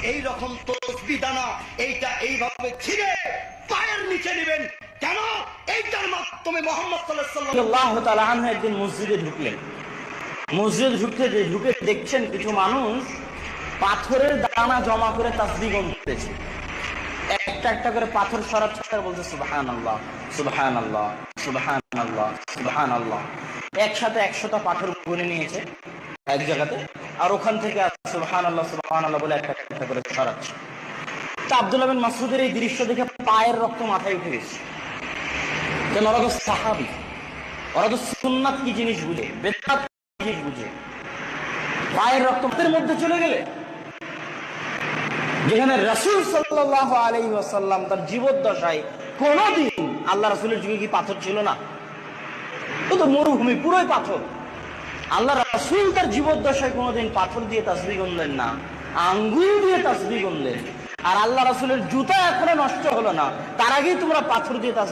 এই রকম তসবিহ দানা এইটা এইভাবে ছিঁড়ে পায়ের নিচে নেবেন। কেন? এইটার মাধ্যমে মুহাম্মদ সাল্লাল্লাহু তাআলা আনহু একদিন মসজিদে ঢুকলেন। মসজিদে ঢুকে দেখছেন কিছু মানুষ পাথরের দানা জমা করে তাসবিহ গুনতেছে। একটা একটা করে পাথর সরাচ্ছে আর বলছে সুবহানাল্লাহ সুবহানাল্লাহ সুবহানাল্লাহ সুবহানাল্লাহ। একসাথে 100টা পাথর গুনে নিয়েছে এক জায়গাতে, আর ওখান থেকে সুবহানাল্লাহ সুবহানাল্লাহ বলে একটা একটা করে সরাচ্ছে। তা আব্দুল্লাহ বিন মাসউদের এই দৃশ্য দেখে পায়ের রক্ত মাথায় উঠে গেছে। কেন? ওরা তো সাহাবী, ওরা তো সুন্নাত কি জিনিস বুঝে, বেদাত কি জিনিস বুঝে। পায়ের রক্তের মধ্যে চলে গেলে, যেখানে রাসূল সাল্লাল্লাহু আলাইহি ওয়াসাল্লাম তার জীবদ্দশায় কোনদিন, আল্লাহ রাসূলের যুগে কি পাথর ছিল না? তো মরুভূমি পুরোই পাথর। আল্লাহ রাসূল তার জীবদ্দশায় কোনদিন পাথর দিয়ে তাসবিহ গুনলেন না, আঙ্গুল দিয়ে তাসবিহ গুনলেন। আর আল্লাহ রাসূলের জুতা এখনো নষ্ট হলো না, তার আগেই তোমরা পাথর দিয়ে তাসবিহ